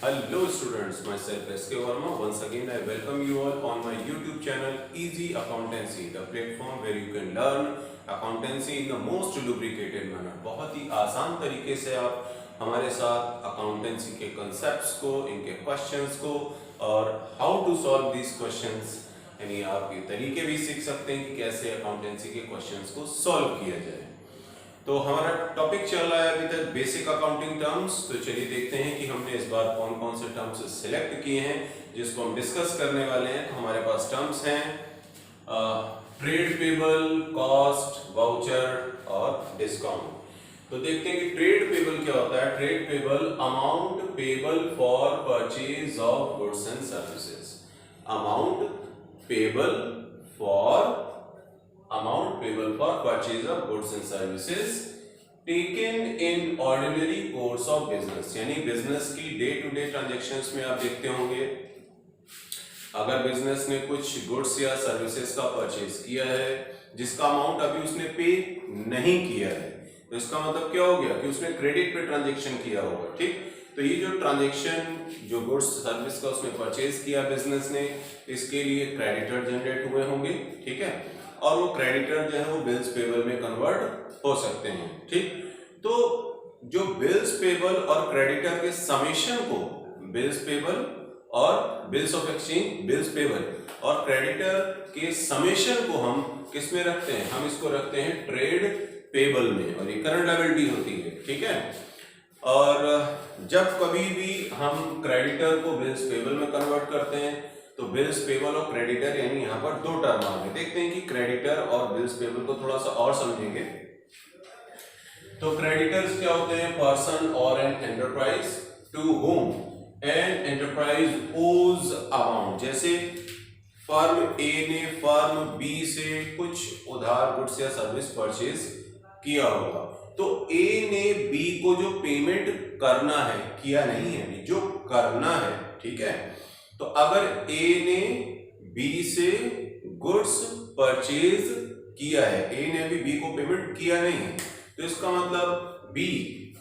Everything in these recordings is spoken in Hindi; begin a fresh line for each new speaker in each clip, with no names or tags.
Hello students, myself SK Verma. Once again I welcome you all on my YouTube channel Easy Accountancy, the platform where you can learn accountancy in the most lubricated manner. बहुत ही आसान तरीके से आप हमारे साथ accountancy के concepts को, इनके questions को और how to solve these questions यानी आप ये तरीके भी सीख सकते हैं कि कैसे accountancy के questions को solve किया जाए। तो हमारा टॉपिक चल रहा है अभी तक बेसिक अकाउंटिंग टर्म्स। तो चलिए देखते हैं कि हमने इस बार कौन कौन से टर्म्स सिलेक्ट किए हैं जिसको हम डिस्कस करने वाले हैं। तो हमारे पास टर्म्स हैं ट्रेड पेबल, कॉस्ट, वाउचर और डिस्काउंट। तो देखते हैं कि ट्रेड पेबल क्या होता है। Trade payable amount payable for purchase of goods and services. Amount payable for purchase of goods and services taken in ordinary course of business। यानी बिजनेस की डे टू डे ट्रांजेक्शन्स में आप देखते होंगे अगर बिजनेस ने कुछ गुड्स या सर्विसेज का परचेज किया है जिसका अमाउंट अभी उसने पे नहीं किया है, तो इसका मतलब क्या हो गया कि उसने क्रेडिट पे ट्रांजेक्शन किया होगा। ठीक, तो ये जो ट्रांजेक्शन जो गुड्स सर्विस का उसने परचेज किया बिजनेस ने, इसके लिए क्रेडिटर जनरेट हुए होंगे। ठीक है, और वो क्रेडिटर जो है वो बिल्स पेबल में कन्वर्ट हो सकते हैं। ठीक, तो जो बिल्स पेबल और क्रेडिटर के समेशन को बिल्स पेबल और bills of exchange, bills payable और क्रेडिटर के समेशन को हम किस में रखते हैं? हम इसको रखते हैं ट्रेड पेबल में और ये करंट लायबिलिटी होती है। ठीक है, और जब कभी भी हम क्रेडिटर को बिल्स पेबल में कन्वर्ट करते हैं तो बिल्स पेबल और क्रेडिटर यानी यहाँ पर दो टर्म आ गए। देखते हैं कि क्रेडिटर और बिल्स पेबल को थोड़ा सा और समझेंगे। तो क्रेडिटर्स क्या होते हैं? पर्सन और an enterprise to home an enterprise owes amount. जैसे फर्म ए ने फर्म बी से कुछ उधार गुड्स या सर्विस परचेज किया होगा, तो ए ने बी को जो पेमेंट करना है, किया नहीं है, जो करना है। ठीक है, तो अगर ए ने बी से गुड्स परचेज किया है, ए ने अभी बी को पेमेंट किया नहीं है, तो इसका मतलब बी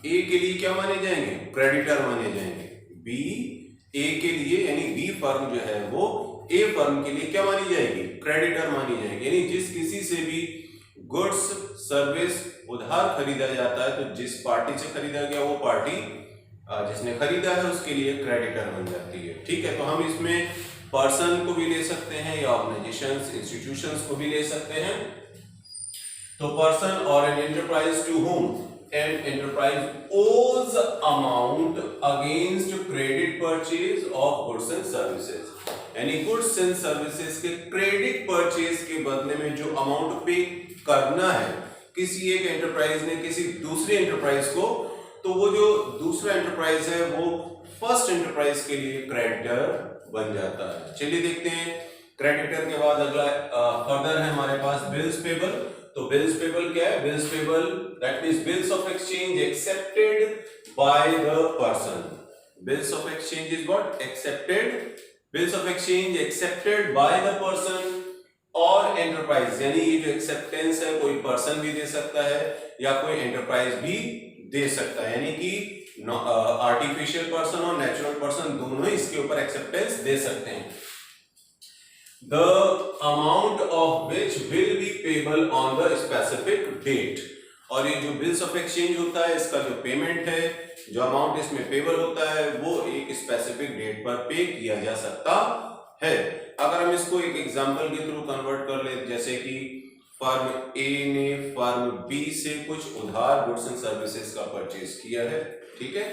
ए के लिए क्या माने जाएंगे? क्रेडिटर माने जाएंगे। बी ए के लिए यानी बी फर्म जो है वो ए फर्म के लिए क्या मानी जाएगी? क्रेडिटर मानी जाएगी। यानी जिस किसी से भी गुड्स सर्विस उधार खरीदा जाता है तो जिस पार्टी से खरीदा गया वो पार्टी जिसने खरीदा है उसके लिए क्रेडिटर बन जाती है। ठीक है, तो हम इसमें पर्सन को भी ले सकते हैं या ऑर्गेनाइजेशंस, इंस्टीट्यूशंस को भी ले सकते हैं। तो पर्सन और an enterprise to home an enterprise owes amount against credit purchase of goods and services. यानी गुड्स एंड सर्विसेज के क्रेडिट परचेज के बदले में जो अमाउंट पे करना है किसी एक एंटरप्राइज ने किसी दूसरे एंटरप्राइज को, तो वो जो दूसरा एंटरप्राइज है वो फर्स्ट एंटरप्राइज के लिए क्रेडिटर बन जाता है। चलिए देखते हैं क्रेडिटर के बाद अगला फर्दर है हमारे पास बिल्स पेबल। तो बिल्स पेबल क्या है? Bills payable that means bills of exchange accepted by the person. Bills of exchange is what? Accepted. Bills of exchange accepted by the person और एंटरप्राइज। यानी ये जो एक्सेप्टेंस है कोई पर्सन भी दे सकता है या कोई एंटरप्राइज भी दे सकता है, यानी कि आर्टिफिशियल पर्सन और नेचुरल पर्सन दोनों ही इसके ऊपर एक्सेप्टेंस दे सकते हैं। The amount of which will be payable on the specific date. और ये जो बिल्स ऑफ एक्सचेंज होता है इसका जो पेमेंट है, जो अमाउंट इसमें पेबल होता है वो एक स्पेसिफिक डेट पर पे किया जा सकता है। अगर हम इसको एक एग्जांपल के थ्रू कन्वर्ट कर ले, जैसे कि फर्म ए ने फर्म बी से कुछ उधार गुड्स एंड सर्विसेज का परचेज किया है। ठीक है,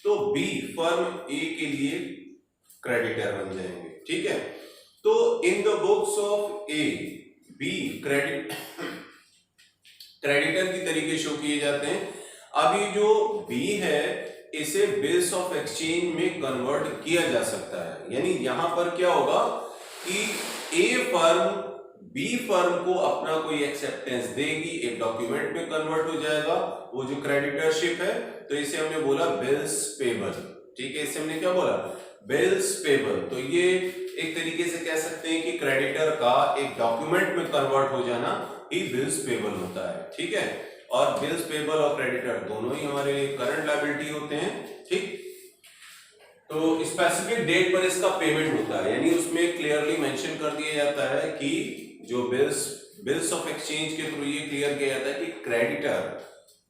तो बी फर्म ए के लिए क्रेडिटर बन जाएंगे। ठीक है, तो in the books of A B creditor की तरीके शो किए जाते हैं। अभी जो बी है इसे बिल्स ऑफ एक्सचेंज में कन्वर्ट किया जा सकता है। यानी यहां पर क्या होगा कि ए फर्म बी फर्म को अपना कोई एक्सेप्टेंस देगी, एक डॉक्यूमेंट में कन्वर्ट हो जाएगा वो जो क्रेडिटरशिप है, तो इसे हमने बोला बिल्स पेबल। ठीक है, इसे हमने क्या बोला? Bills payable. तो ये एक तरीके से कह सकते हैं कि क्रेडिटर का एक डॉक्यूमेंट में कन्वर्ट हो जाना ही बिल्स पेबल होता है। ठीक है, और बिल्स पेबल और क्रेडिटर दोनों ही हमारे लिए करंट लायबिलिटी होते हैं। ठीक, तो स्पेसिफिक डेट पर इसका पेमेंट होता है, यानी उसमें क्लियरली मेंशन कर दिया जाता है कि जो बिल्स ऑफ एक्सचेंज के थ्रू ये क्लियर किया जाता है कि क्रेडिटर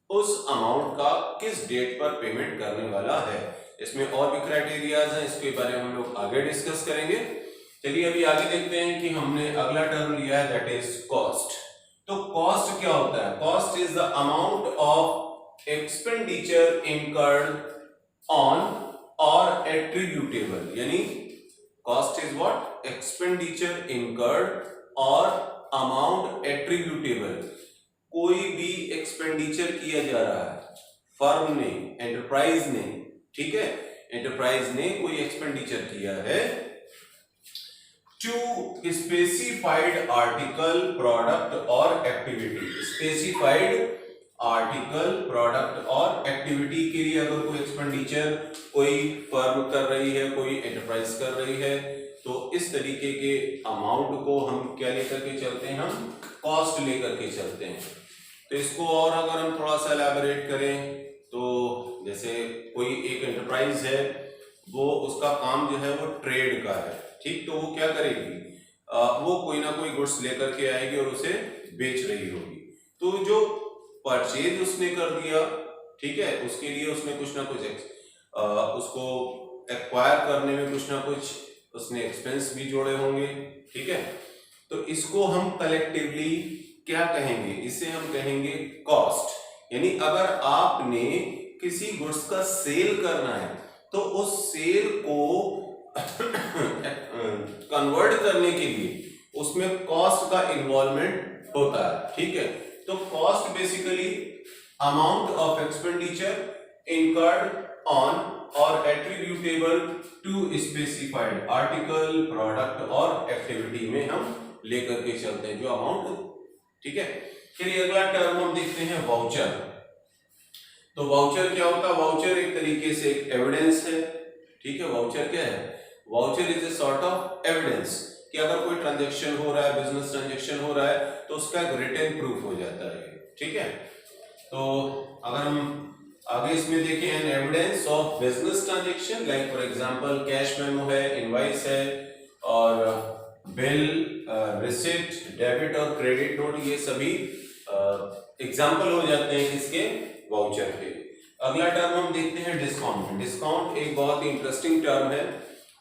उस अमाउंट का किस डेट पर पेमेंट करने वाला है। इसमें और भी क्राइटेरियाज हैं, इसके बारे में हम लोग आगे डिस्कस करेंगे। चलिए अभी आगे देखते हैं कि हमने अगला टर्म लिया है, दैट इज कॉस्ट। तो कॉस्ट क्या होता है? Cost is the amount of expenditure incurred on और एट्रीब्यूटेबल, यानी cost is what? Expenditure incurred और अमाउंट एट्रीब्यूटेबल। कोई भी एक्सपेंडिचर किया जा रहा है, फर्म ने, एंटरप्राइज ने, ठीक है, एंटरप्राइज ने कोई एक्सपेंडिचर किया है टू स्पेसिफाइड आर्टिकल, प्रोडक्ट और एक्टिविटी। स्पेसिफाइड आर्टिकल, प्रोडक्ट और एक्टिविटी के लिए अगर कोई एक्सपेंडिचर कोई फर्म कर रही है, कोई एंटरप्राइज कर रही है, तो इस तरीके के अमाउंट को हम क्या लेकर के चलते हैं? हम कॉस्ट लेकर के चलते हैं। तो इसको और अगर हम थोड़ा सा एलैबोरेट करें तो जैसे कोई एक एंटरप्राइज है, वो उसका काम जो है वो ट्रेड का है, ठीक, तो वो क्या करेगी? वो कोई ना कोई गुड्स लेकर के आएगी और उसे बेच रही होगी। तो जो परचेज उसने कर दिया, ठीक है, उसके लिए उसने कुछ ना कुछ उसको एक्वायर करने में कुछ ना कुछ उसने एक्सपेंस भी जोड़े होंगे, ठीक है। तो इसको हम कलेक्टिवली क्या कहेंगे? इसे हम कहेंगे कॉस्ट। यानी अगर आपने किसी गुड्स का सेल करना है तो उस सेल को कन्वर्ट करने के लिए उसमें कॉस्ट का इन्वॉल्वमेंट होता है, ठीक है। तो cost basically amount of expenditure incurred on और attributable to specified article, product और एक्टिविटी में हम लेकर के चलते हैं जो अमाउंट, ठीक है। चलिए अगला टर्म हम देखते हैं, वाउचर। तो वाउचर क्या होता है? वाउचर एक तरीके से एक एविडेंस है, ठीक है। वाउचर क्या है? Voucher is a sort of evidence कि अगर कोई ट्रांजैक्शन हो रहा है, बिजनेस ट्रांजैक्शन हो रहा है, तो उसका एक रिटन प्रूफ हो जाता है, ठीक है। तो अगर हम आगे इसमें देखें, an evidence of business transaction, like for example cash memo है, इनवॉइस है, और बिल, रिसिप्ट, डेबिट और क्रेडिट नोट, ये सभी एग्जांपल हो जाते हैं किसके? वाउचर के। अगला टर्म हम देखते हैं, डिस्काउंट। डिस्काउंट एक बहुत ही इंटरेस्टिंग टर्म है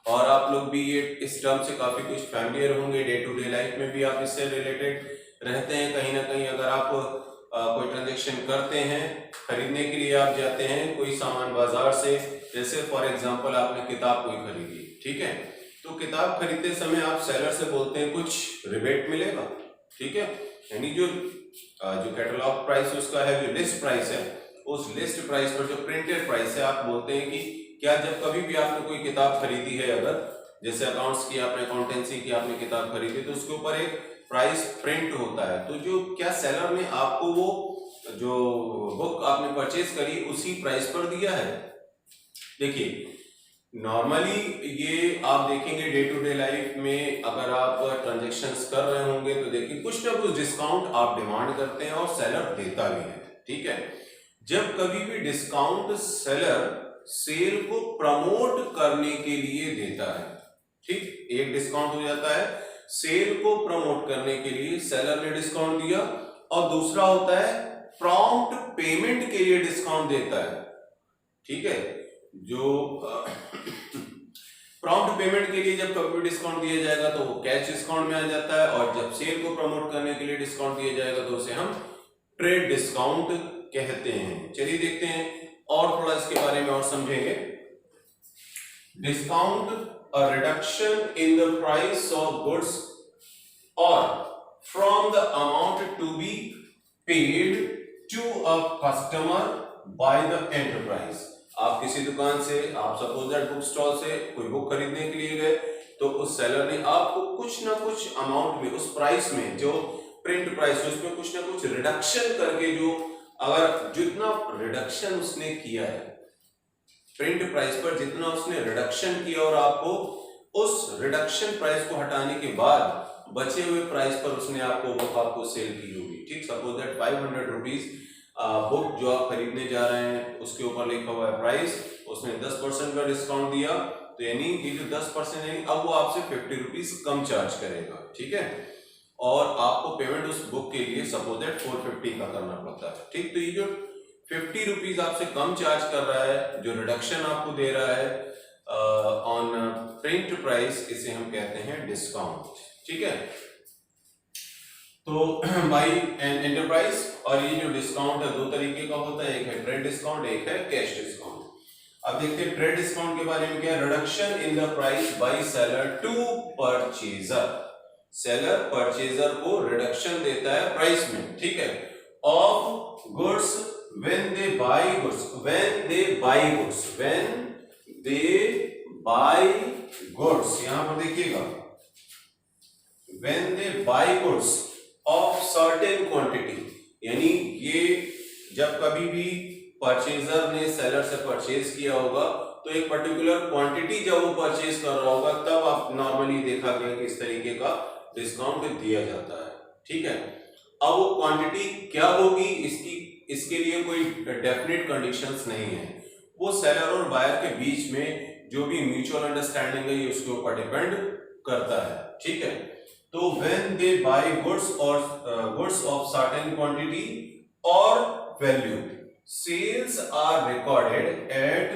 और आप लोग भी ये इस टर्म से काफी कुछ फैमिलियर होंगे, डे टू डे लाइफ में भी आप इससे रिलेटेड रहते हैं कहीं ना कहीं। अगर आप कोई ट्रांजैक्शन करते हैं, खरीदने के लिए आप जाते हैं कोई सामान बाजार से, जैसे फॉर एग्जांपल आपने किताब कोई खरीदी, ठीक है, तो किताब खरीदते समय आप सेलर से बोलते हैं कुछ रिबेट मिलेगा, ठीक है, यानी जो कैटलॉग प्राइस उसका है, जो लिस्ट प्राइस है, उस लिस्ट प्राइस पर जो प्रिंटेड प्राइस है, आप बोलते हैं कि क्या जब कभी भी आपने कोई किताब खरीदी है, अगर जैसे अकाउंट्स की आपने, अकाउंटेंसी की आपने किताब खरीदी, तो उसके ऊपर एक प्राइस प्रिंट होता है, तो जो क्या सेलर ने आपको वो जो बुक आपने परचेज करी उसी प्राइस पर दिया है? देखिए नॉर्मली ये आप देखेंगे डे टू डे लाइफ में, अगर आप ट्रांजैक्शंस कर रहे होंगे तो देखिए कुछ ना कुछ डिस्काउंट आप डिमांड करते हैं और सेलर देता भी है, ठीक है। जब कभी भी डिस्काउंट सेलर सेल को प्रमोट करने के लिए देता है, ठीक, एक डिस्काउंट हो जाता है सेल को प्रमोट करने के लिए सेलर ने डिस्काउंट दिया, और दूसरा होता है प्रॉम्प्ट पेमेंट के लिए डिस्काउंट देता है, ठीक है। जो प्रॉम्प्ट पेमेंट के लिए जब कभी डिस्काउंट दिया जाएगा तो वो कैश डिस्काउंट में आ जाता है, और जब सेल को प्रमोट करने के लिए डिस्काउंट दिया जाएगा तो उसे हम ट्रेड डिस्काउंट कहते हैं। चलिए देखते हैं और थोड़ा इसके बारे में और समझेंगे। Discount a reduction in the price of goods or from the amount to be paid to a customer by the enterprise। आप किसी दुकान से, आप सपोज दैट बुक स्टॉल से कोई बुक खरीदने के लिए गए, तो उस सेलर ने आपको कुछ ना कुछ अमाउंट में, उस प्राइस में, जो प्रिंट प्राइस है उसमें कुछ ना कुछ रिडक्शन करके, जो अगर जितना रिडक्शन उसने किया है प्रिंट प्राइस पर, जितना उसने रिडक्शन किया और आपको उस रिडक्शन प्राइस को हटाने के बाद बचे हुए प्राइस पर उसने आपको सेल की होगी, ठीक। सपोज दैट 500 रुपीज बुक जो आप खरीदने जा रहे हैं उसके ऊपर लिखा हुआ है प्राइस, उसने 10% का डिस्काउंट दिया, तो यानी ये जो 10% यानी अब वो आपसे 50 रुपीज कम चार्ज करेगा, ठीक है। और आपको पेमेंट उस बुक के लिए सपोज दैट 450 का करना पड़ता है, ठीक। तो ये जो 50 रुपीज आपसे कम चार्ज कर रहा है, जो रिडक्शन आपको दे रहा है ऑन प्रिंट प्राइस, इसे हम कहते हैं डिस्काउंट, ठीक है। तो बाई एन एंटरप्राइज, और ये जो डिस्काउंट है 2 तरीके का होता है, एक है ट्रेड डिस्काउंट, एक है कैश डिस्काउंट। अब देखते हैं ट्रेड डिस्काउंट के बारे में क्या है। Reduction in the price by seller to purchaser, seller purchaser को रिडक्शन देता है प्राइस में, ठीक है, of goods when they buy goods, when they buy goods, when they buy goods, यहां पर देखिएगा when they buy goods of certain quantity, यानी ये जब कभी भी परचेजर ने सेलर से परचेज किया होगा तो एक पर्टिकुलर क्वांटिटी जब वो परचेज कर रहा होगा तब आप नॉर्मली देखा गया कि इस तरीके का डिस्काउंट दिया जाता है, ठीक है। अब वो क्वांटिटी क्या होगी इसके लिए कोई डेफिनेट कंडीशंस नहीं है, वो सेलर और बायर के बीच में जो भी म्यूचुअल अंडरस्टैंडिंग है ये उसके ऊपर डिपेंड करता है, ठीक है। तो व्हेन दे बाय गुड्स और गुड्स ऑफ सर्टेन क्वांटिटी और value, sales are recorded at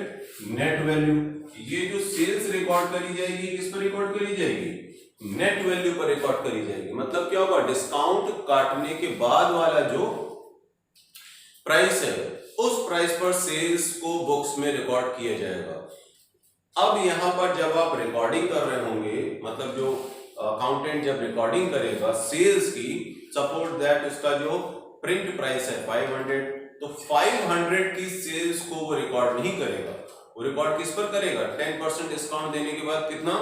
net value, ये जो सेल्स रिकॉर्ड करी जाएगी किस पर रिकॉर्ड करी जाएगी, नेट वैल्यू पर रिकॉर्ड करी जाएगी। मतलब क्या होगा, डिस्काउंट काटने के बाद वाला जो प्राइस है उस प्राइस पर सेल्स को बुक्स में रिकॉर्ड किया जाएगा। अब यहां पर जब आप रिकॉर्डिंग कर रहे होंगे, मतलब जो अकाउंटेंट जब रिकॉर्डिंग करेगा सेल्स की, सपोज दैट उसका जो प्रिंट प्राइस है 500, तो 500 की सेल्स को वो रिकॉर्ड नहीं करेगा, वो रिकॉर्ड किस पर करेगा, 10% डिस्काउंट देने के बाद कितना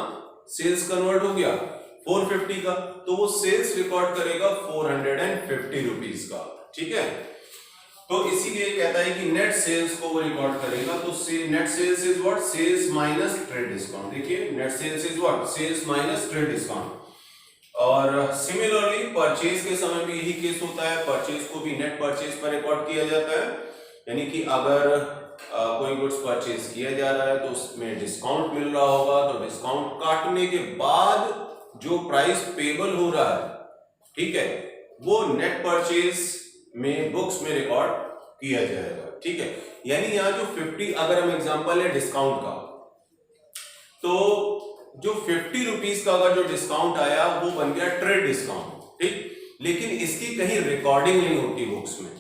सेल्स कन्वर्ट हो गया 450 का, तो वो सेल्स रिकॉर्ड करेगा 450 रुपीज का, ठीक है। तो इसीलिए कहता है कि नेट सेल्स को वो रिकॉर्ड करेगा, तो net sales is what, sales minus trade discount. देखिए net sales is what, sales minus trade discount. और सिमिलरली परचेज के समय भी यही केस होता है, परचेज को भी नेट परचेज पर रिकॉर्ड किया जाता है, यानी कि अगर कोई गुड्स परचेज किया जा रहा है तो उसमें डिस्काउंट मिल रहा होगा, तो डिस्काउंट काटने के बाद जो प्राइस पेबल हो रहा है, ठीक है, वो नेट परचेज में बुक्स में रिकॉर्ड किया जाएगा, ठीक है। यानी यहां जो 50, अगर हम एग्जांपल है डिस्काउंट का, तो जो 50 रुपीज का अगर जो डिस्काउंट आया वो बन गया ट्रेड डिस्काउंट, ठीक, लेकिन इसकी कहीं रिकॉर्डिंग नहीं होती बुक्स में,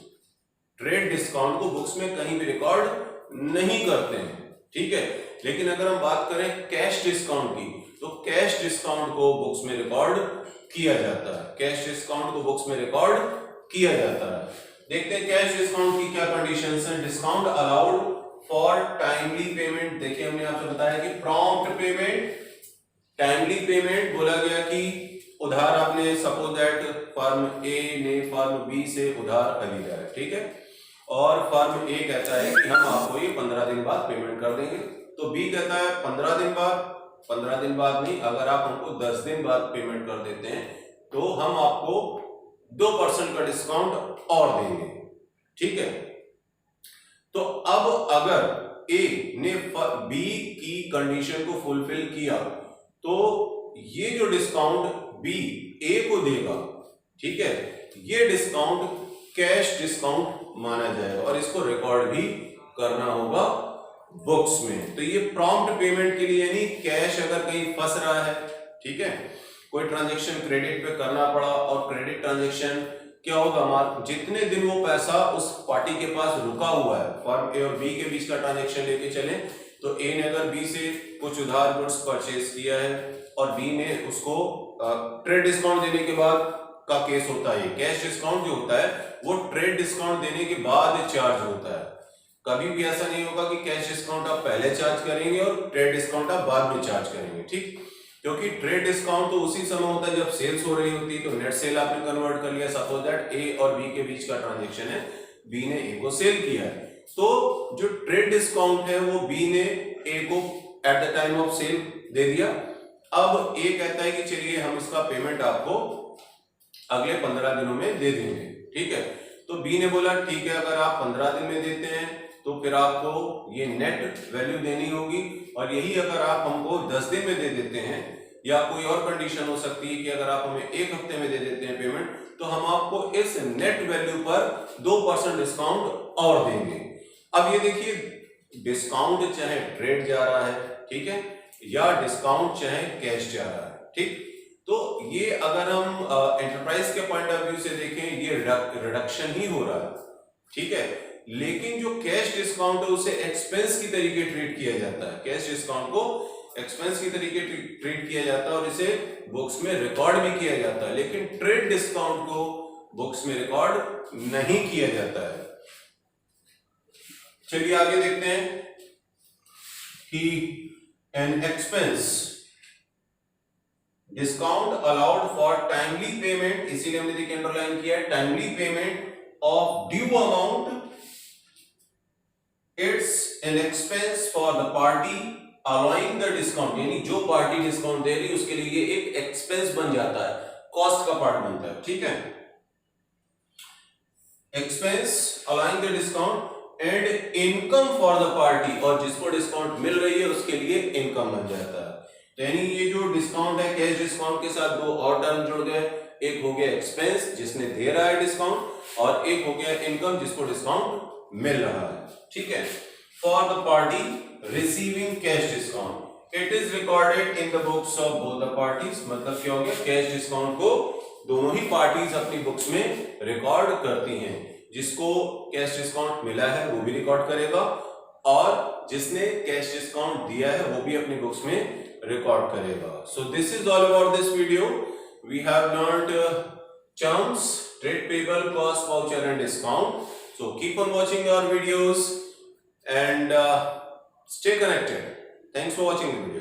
ट्रेड डिस्काउंट को बुक्स में कहीं भी रिकॉर्ड नहीं करते हैं, ठीक है। लेकिन अगर हम बात करें कैश डिस्काउंट की, तो कैश डिस्काउंट को बुक्स में रिकॉर्ड किया जाता है, कैश डिस्काउंट को बुक्स में रिकॉर्ड किया जाता है। देखते हैं कैश डिस्काउंट की क्या कंडीशंस हैं। Discount allowed for timely payment, देखिए हमने आपसे बताया कि प्रॉम्प्ट पेमेंट, टाइमली पेमेंट बोला गया कि उधार आपने सपोज दैट फर्म ए ने फर्म बी से उधार खरीदा है, ठीक है, और फर्म ए कहता है कि हम आपको ये 15 दिन बाद पेमेंट कर देंगे, तो बी कहता है 15 दिन बाद, 15 दिन बाद नहीं, अगर आप हमको 10 दिन बाद पेमेंट कर देते हैं तो हम आपको 2% का डिस्काउंट और देंगे, ठीक है। तो अब अगर ए ने बी की कंडीशन को फुलफिल किया तो ये जो डिस्काउंट बी ए को देगा, ठीक है, ये डिस्काउंट कैश डिस्काउंट माना जाएगा और इसको रिकॉर्ड भी करना होगा बुक्स में। तो ये प्रॉम्प्ट पेमेंट के लिए, यानी कैश अगर कहीं फंस रहा है, ठीक है, कोई ट्रांजैक्शन क्रेडिट पे करना पड़ा और क्रेडिट ट्रांजैक्शन क्या होगा, हमारा जितने दिन वो पैसा उस पार्टी के पास रुका हुआ है, फर्म ए और बी के बीच का ट्रांजैक्शन लेके चले, तो ए ने अगर बी से कुछ उधार गुड्स परचेज किया है और बी ने उसको ट्रेड डिस्काउंट देने के बाद का केस होता है, कैश डिस्काउंट जो होता है वो ट्रेड डिस्काउंट देने के बाद चार्ज होता है। कभी भी ऐसा नहीं होगा कि कैश डिस्काउंट आप पहले चार्ज करेंगे और ट्रेड डिस्काउंट आप बाद में चार्ज करेंगे, ठीक, क्योंकि ट्रेड डिस्काउंट तो उसी समय होता है जब सेल्स हो रही होती है, तो नेट सेल आपने कन्वर्ट कर लिया, सपोज दैट ए और बी के बीच का ट्रांजैक्शन है, बी ने ए को सेल किया है, तो जो ट्रेड डिस्काउंट है वो बी ने ए को at the time of sale दे दिया। अब ए कहता है कि चलिए हम इसका पेमेंट आपको अगले 15 दिनों में दे देंगे, ठीक है, तो बी ने बोला ठीक है, अगर आप 15 दिन में देते हैं तो फिर आपको ये नेट वैल्यू देनी होगी, और यही अगर आप हमको 10 दिन में दे देते हैं, या कोई और कंडीशन हो सकती है कि अगर आप हमें 1 हफ्ते में दे देते हैं पेमेंट, तो हम आपको इस नेट वैल्यू पर 2% डिस्काउंट और देंगे। अब ये देखिए, डिस्काउंट चाहे ट्रेड जा रहा है, ठीक है, या डिस्काउंट चाहे कैश जा रहा है, ठीक, तो ये अगर हम एंटरप्राइज के पॉइंट ऑफ व्यू से देखें, ये रिडक्शन ही हो रहा है, ठीक है। लेकिन जो कैश डिस्काउंट है उसे एक्सपेंस की तरीके ट्रीट किया जाता है, कैश डिस्काउंट को एक्सपेंस की तरीके ट्रीट किया जाता है और इसे बुक्स में रिकॉर्ड भी किया जाता है, लेकिन ट्रेड डिस्काउंट को बुक्स में रिकॉर्ड नहीं किया जाता है। चलिए आगे देखते हैं कि an expense discount allowed for timely payment, इसीलिए हमने देखिए अंडरलाइन किया है, timely payment of due amount, it's an expense for the party allowing the discount, यानी जो पार्टी डिस्काउंट दे रही उसके लिए ये एक एक्सपेंस बन जाता है, कॉस्ट का पार्ट बनता है, ठीक है। Expense allowing the discount and income for the party, और जिसको डिस्काउंट मिल रही है उसके लिए इनकम बन जाता है। तो यानी ये जो डिस्काउंट है, कैश डिस्काउंट के साथ दो और टर्म जुड़ गए, एक हो गया एक्सपेंस जिसने दे रहा है डिस्काउंट, और एक हो गया इनकम जिसको डिस्काउंट मिल रहा है, ठीक है। For the party receiving cash discount, it is recorded in the books of both the parties, मतलब क्या हो गया, कैश डिस्काउंट को दोनों ही पार्टीज अपनी बुक्स में रिकॉर्ड करती हैं, जिसको कैश डिस्काउंट मिला है वो भी रिकॉर्ड करेगा, और जिसने कैश डिस्काउंट दिया है वो भी अपनी बुक्स में रिकॉर्ड करेगा। So this is all about this video. We have learned terms, trade payable, cost, voucher and discount. So keep on watching our videos and stay connected. Thanks for watching the video.